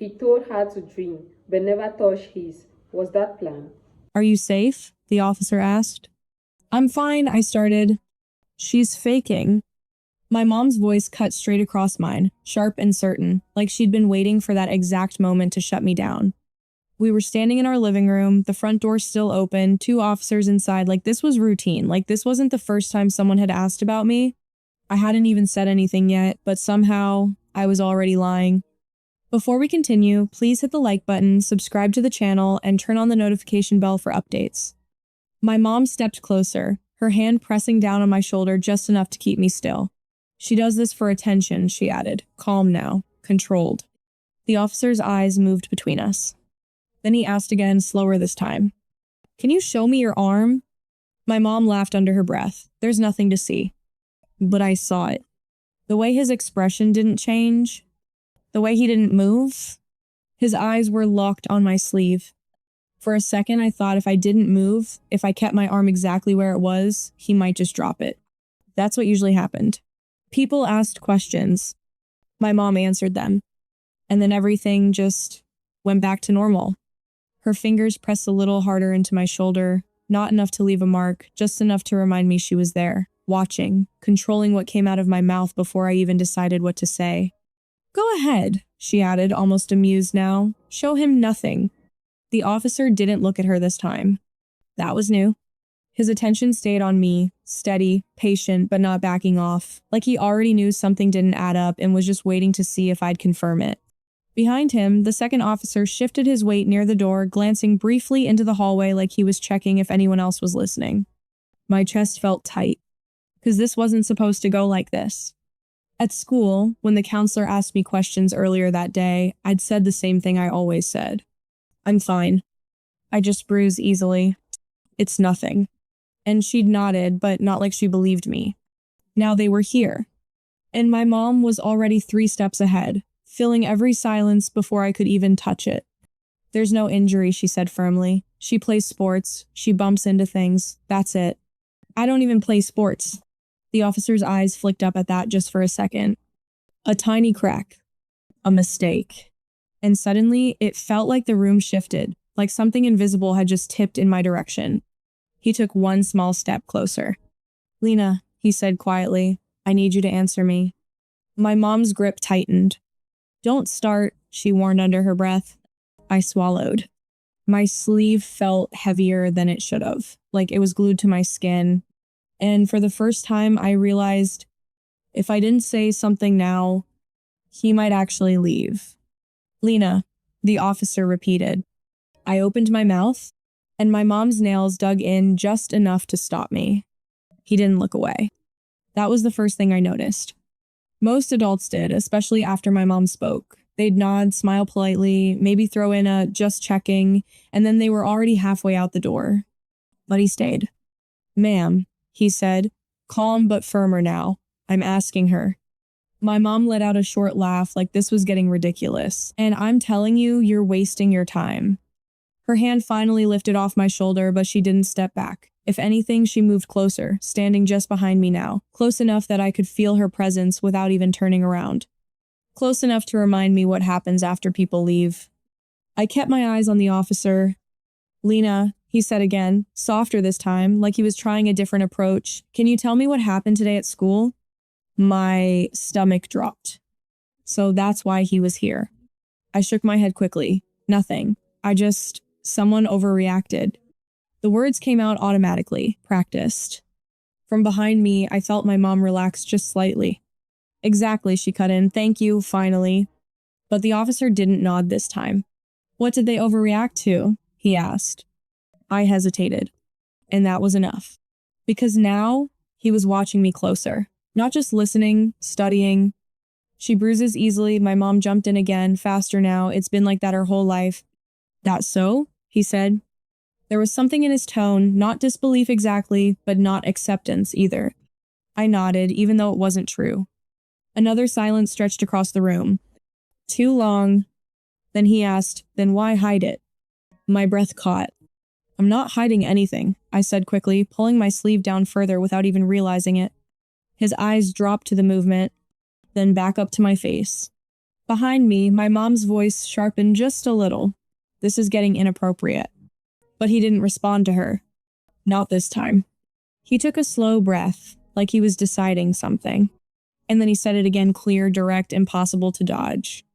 He told her to dream, but never touch his. Was that plan? Are you safe? The officer asked. I'm fine, I started. She's faking. My mom's voice cut straight across mine, sharp and certain, like she'd been waiting for that exact moment to shut me down. We were standing in our living room, the front door still open, two officers inside, like this was routine, like this wasn't the first time someone had asked about me. I hadn't even said anything yet, but somehow I was already lying. Before we continue, please hit the like button, subscribe to the channel, and turn on the notification bell for updates. My mom stepped closer, her hand pressing down on my shoulder just enough to keep me still. She does this for attention, she added, calm now, controlled. The officer's eyes moved between us. Then he asked again, slower this time. Can you show me your arm? My mom laughed under her breath. There's nothing to see. But I saw it. The way his expression didn't change. The way he didn't move. His eyes were locked on my sleeve. For a second, I thought if I didn't move, if I kept my arm exactly where it was, he might just drop it. That's what usually happened. People asked questions. My mom answered them. And then everything just went back to normal. Her fingers pressed a little harder into my shoulder, not enough to leave a mark, just enough to remind me she was there, watching, controlling what came out of my mouth before I even decided what to say. Go ahead, she added, almost amused now. Show him nothing. The officer didn't look at her this time. That was new. His attention stayed on me, steady, patient, but not backing off, like he already knew something didn't add up and was just waiting to see if I'd confirm it. Behind him, the second officer shifted his weight near the door, glancing briefly into the hallway like he was checking if anyone else was listening. My chest felt tight, because this wasn't supposed to go like this. At school, when the counselor asked me questions earlier that day, I'd said the same thing I always said. I'm fine. I just bruise easily. It's nothing. And she'd nodded, but not like she believed me. Now they were here. And my mom was already 3 steps ahead, filling every silence before I could even touch it. There's no injury, she said firmly. She plays sports. She bumps into things. That's it. I don't even play sports. The officer's eyes flicked up at that just for a second. A tiny crack. A mistake. And suddenly, it felt like the room shifted, like something invisible had just tipped in my direction. He took one small step closer. Lena, he said quietly, I need you to answer me. My mom's grip tightened. Don't start, she warned under her breath. I swallowed. My sleeve felt heavier than it should have, like it was glued to my skin. And for the first time, I realized if I didn't say something now, he might actually leave. Lena, the officer repeated. I opened my mouth, and my mom's nails dug in just enough to stop me. He didn't look away. That was the first thing I noticed. Most adults did, especially after my mom spoke. They'd nod, smile politely, maybe throw in a just checking, and then they were already halfway out the door. But he stayed. Ma'am, he said, calm but firmer now. I'm asking her. My mom let out a short laugh like this was getting ridiculous. And I'm telling you, you're wasting your time. Her hand finally lifted off my shoulder, but she didn't step back. If anything, she moved closer, standing just behind me now, close enough that I could feel her presence without even turning around. Close enough to remind me what happens after people leave. I kept my eyes on the officer. Lena, he said again, softer this time, like he was trying a different approach. Can you tell me what happened today at school? My stomach dropped. So that's why he was here. I shook my head quickly. Nothing. Someone overreacted. The words came out automatically, practiced. From behind me, I felt my mom relax just slightly. Exactly, she cut in. Thank you, finally. But the officer didn't nod this time. What did they overreact to? He asked. I hesitated. And that was enough. Because now, he was watching me closer. Not just listening, studying. She bruises easily. My mom jumped in again, faster now. It's been like that her whole life. That so? He said. There was something in his tone, not disbelief exactly, but not acceptance either. I nodded, even though it wasn't true. Another silence stretched across the room. Too long. Then he asked, then why hide it? My breath caught. I'm not hiding anything, I said quickly, pulling my sleeve down further without even realizing it. His eyes dropped to the movement, then back up to my face. Behind me, my mom's voice sharpened just a little. This is getting inappropriate. But he didn't respond to her. Not this time. He took a slow breath, like he was deciding something. And then he said it again, clear, direct, impossible to dodge.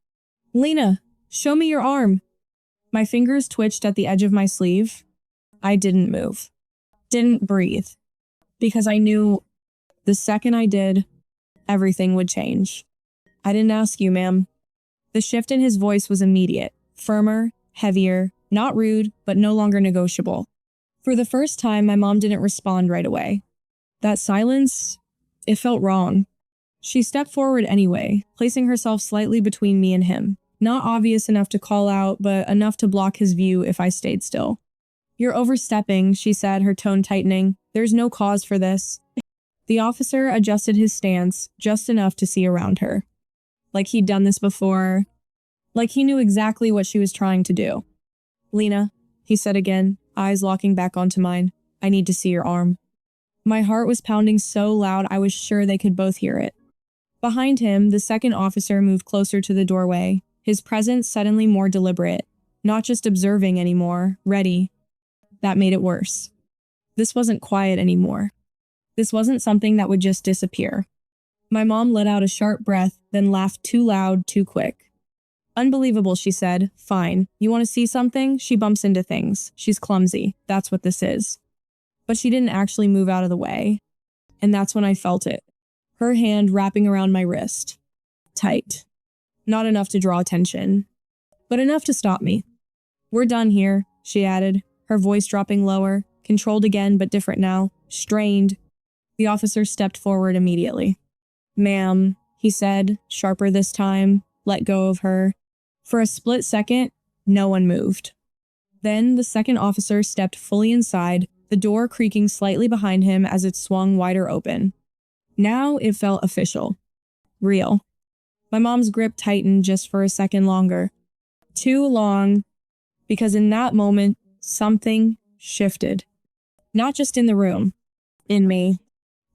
Lena, show me your arm. My fingers twitched at the edge of my sleeve. I didn't move. Didn't breathe. Because I knew the second I did, everything would change. I didn't ask you, ma'am. The shift in his voice was immediate, firmer, heavier, not rude, but no longer negotiable. For the first time, my mom didn't respond right away. That silence, it felt wrong. She stepped forward anyway, placing herself slightly between me and him. Not obvious enough to call out, but enough to block his view if I stayed still. You're overstepping, she said, her tone tightening. There's no cause for this. The officer adjusted his stance just enough to see around her. Like he'd done this before. Like he knew exactly what she was trying to do. Lena, he said again, eyes locking back onto mine. I need to see your arm. My heart was pounding so loud I was sure they could both hear it. Behind him, the second officer moved closer to the doorway, his presence suddenly more deliberate, not just observing anymore, ready. That made it worse. This wasn't quiet anymore. This wasn't something that would just disappear. My mom let out a sharp breath, then laughed too loud, too quick. Unbelievable, she said. Fine. You want to see something? She bumps into things. She's clumsy. That's what this is. But she didn't actually move out of the way. And that's when I felt it. Her hand wrapping around my wrist. Tight. Not enough to draw attention, but enough to stop me. We're done here, she added, her voice dropping lower, controlled again but different now, strained. The officer stepped forward immediately. Ma'am, he said, sharper this time, let go of her. For a split second, no one moved. Then the second officer stepped fully inside, the door creaking slightly behind him as it swung wider open. Now it felt official. Real. My mom's grip tightened just for a second longer. Too long, because in that moment, something shifted. Not just in the room, in me.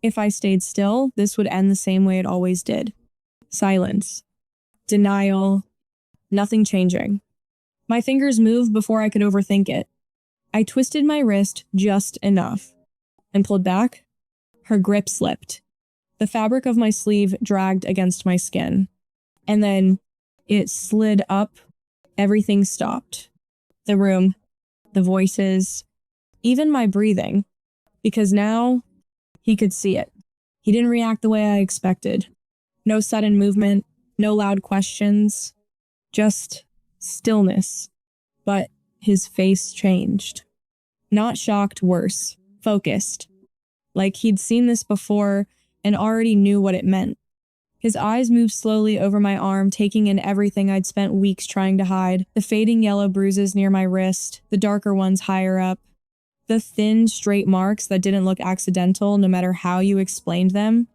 If I stayed still, this would end the same way it always did. Silence. Denial. Nothing changing. My fingers moved before I could overthink it. I twisted my wrist just enough and pulled back. Her grip slipped. The fabric of my sleeve dragged against my skin. And then it slid up. Everything stopped. The room, the voices, even my breathing. Because now he could see it. He didn't react the way I expected. No sudden movement, no loud questions, just stillness. But his face changed. Not shocked, worse, focused. Like he'd seen this before and already knew what it meant. His eyes moved slowly over my arm, taking in everything I'd spent weeks trying to hide. The fading yellow bruises near my wrist, the darker ones higher up. The thin, straight marks that didn't look accidental no matter how you explained them.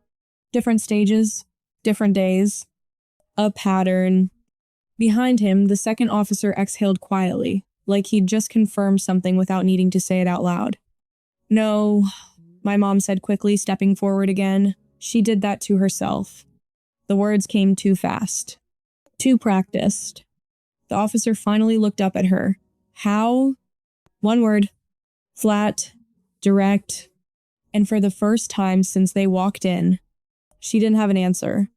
Different stages, different days. A pattern. Behind him, the second officer exhaled quietly, like he'd just confirmed something without needing to say it out loud. No, my mom said quickly, stepping forward again. She did that to herself. The words came too fast. Too practiced. The officer finally looked up at her. How? One word. Flat. Direct. And for the first time since they walked in, she didn't have an answer.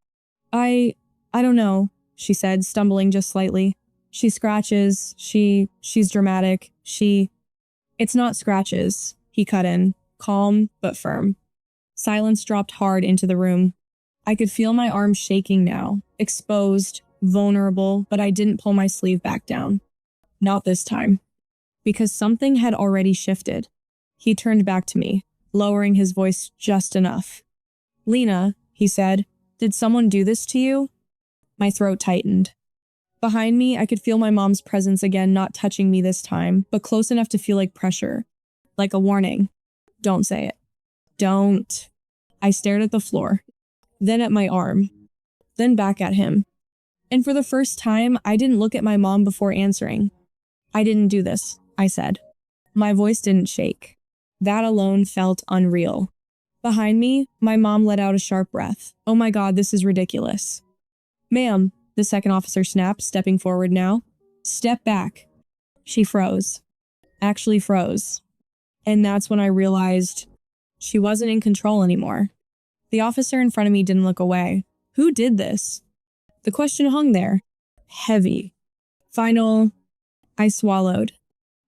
I don't know, she said, stumbling just slightly. She scratches. She's dramatic. It's not scratches, he cut in, calm but firm. Silence dropped hard into the room. I could feel my arm shaking now, exposed, vulnerable, but I didn't pull my sleeve back down. Not this time. Because something had already shifted. He turned back to me, lowering his voice just enough. Lena, he said, did someone do this to you? My throat tightened. Behind me, I could feel my mom's presence again, not touching me this time, but close enough to feel like pressure. Like a warning. Don't say it. Don't. I stared at the floor. Then at my arm, then back at him. And for the first time, I didn't look at my mom before answering. I didn't do this, I said. My voice didn't shake. That alone felt unreal. Behind me, my mom let out a sharp breath. Oh my God, this is ridiculous. Ma'am, the second officer snapped, stepping forward now. Step back. She froze. Actually froze. And that's when I realized she wasn't in control anymore. The officer in front of me didn't look away. Who did this? The question hung there. Heavy. Final. I swallowed.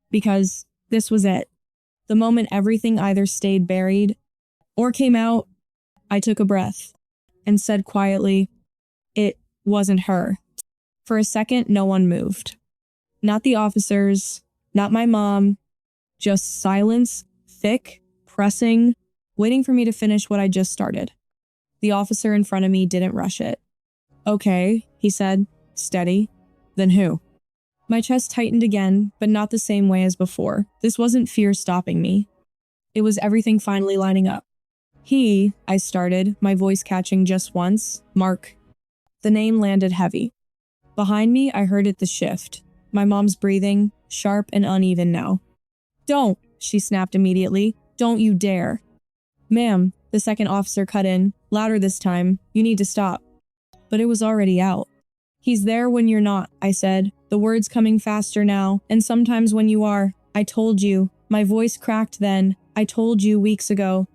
Because this was it. The moment everything either stayed buried or came out, I took a breath and said quietly, it wasn't her. For a second, no one moved. Not the officers, not my mom, just silence, thick, pressing, waiting for me to finish what I just started. The officer in front of me didn't rush it. Okay, he said, steady. Then who? My chest tightened again, but not the same way as before. This wasn't fear stopping me. It was everything finally lining up. I started, my voice catching just once. Mark. The name landed heavy. Behind me, I heard it the shift. My mom's breathing, sharp and uneven now. Don't, she snapped immediately. Don't you dare. Ma'am, the second officer cut in, louder this time. You need to stop. But it was already out. He's there when you're not, I said, the words coming faster now, and sometimes when you are. I told you. My voice cracked then. I told you weeks ago.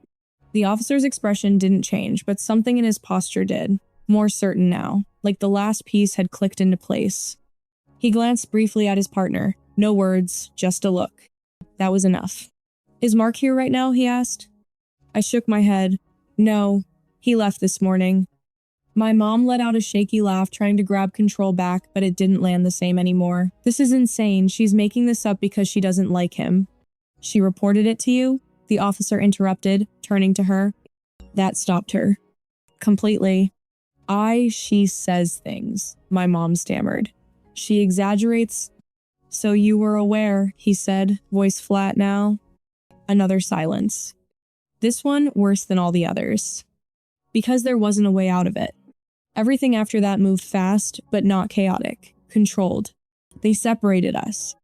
The officer's expression didn't change, but something in his posture did. More certain now, like the last piece had clicked into place. He glanced briefly at his partner. No words, just a look. That was enough. Is Mark here right now? He asked. I shook my head. No, he left this morning. My mom let out a shaky laugh, trying to grab control back, but it didn't land the same anymore. This is insane. She's making this up because she doesn't like him. She reported it to you? The officer interrupted, turning to her. That stopped her. Completely. She says things, my mom stammered. She exaggerates. So you were aware, he said, voice flat now. Another silence. This one worse than all the others. Because there wasn't a way out of it. Everything after that moved fast, but not chaotic, controlled. They separated us.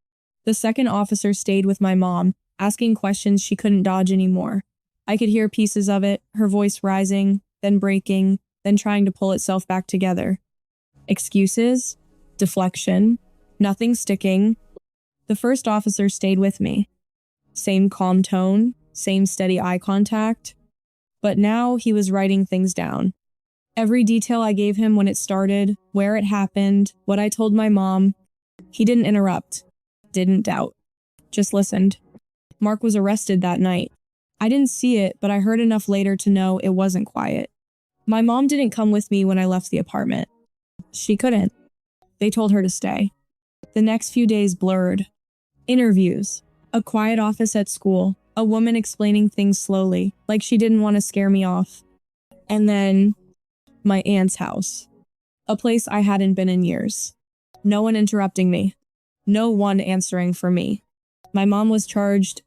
The second officer stayed with my mom, asking questions she couldn't dodge anymore. I could hear pieces of it, her voice rising, then breaking, then trying to pull itself back together. Excuses, deflection, nothing sticking. The first officer stayed with me. Same calm tone, same steady eye contact. But now he was writing things down. Every detail I gave him when it started, where it happened, what I told my mom. He didn't interrupt, didn't doubt, just listened. Mark was arrested that night. I didn't see it, but I heard enough later to know it wasn't quiet. My mom didn't come with me when I left the apartment. She couldn't. They told her to stay. The next few days blurred. Interviews, a quiet office at school, a woman explaining things slowly, like she didn't want to scare me off. And then my aunt's house, a place I hadn't been in years. No one interrupting me. No one answering for me. My mom was charged,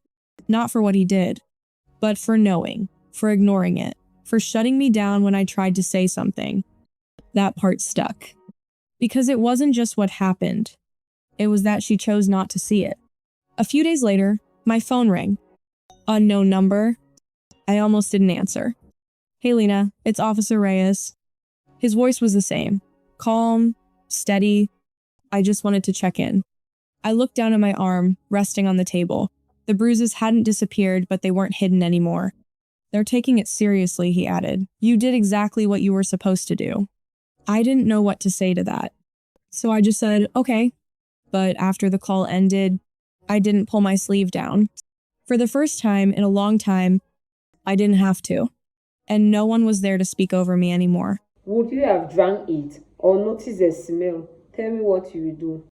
not for what he did, but for knowing, for ignoring it, for shutting me down when I tried to say something. That part stuck. Because it wasn't just what happened. It was that she chose not to see it. A few days later, my phone rang. Unknown number. I almost didn't answer. Hey Lena, it's Officer Reyes. His voice was the same. Calm, steady. I just wanted to check in. I looked down at my arm, resting on the table. The bruises hadn't disappeared, but they weren't hidden anymore. They're taking it seriously, he added. You did exactly what you were supposed to do. I didn't know what to say to that. So I just said, okay. But after the call ended, I didn't pull my sleeve down. For the first time in a long time, I didn't have to. And no one was there to speak over me anymore. Would you have drank it or noticed the smell? Tell me what you will do.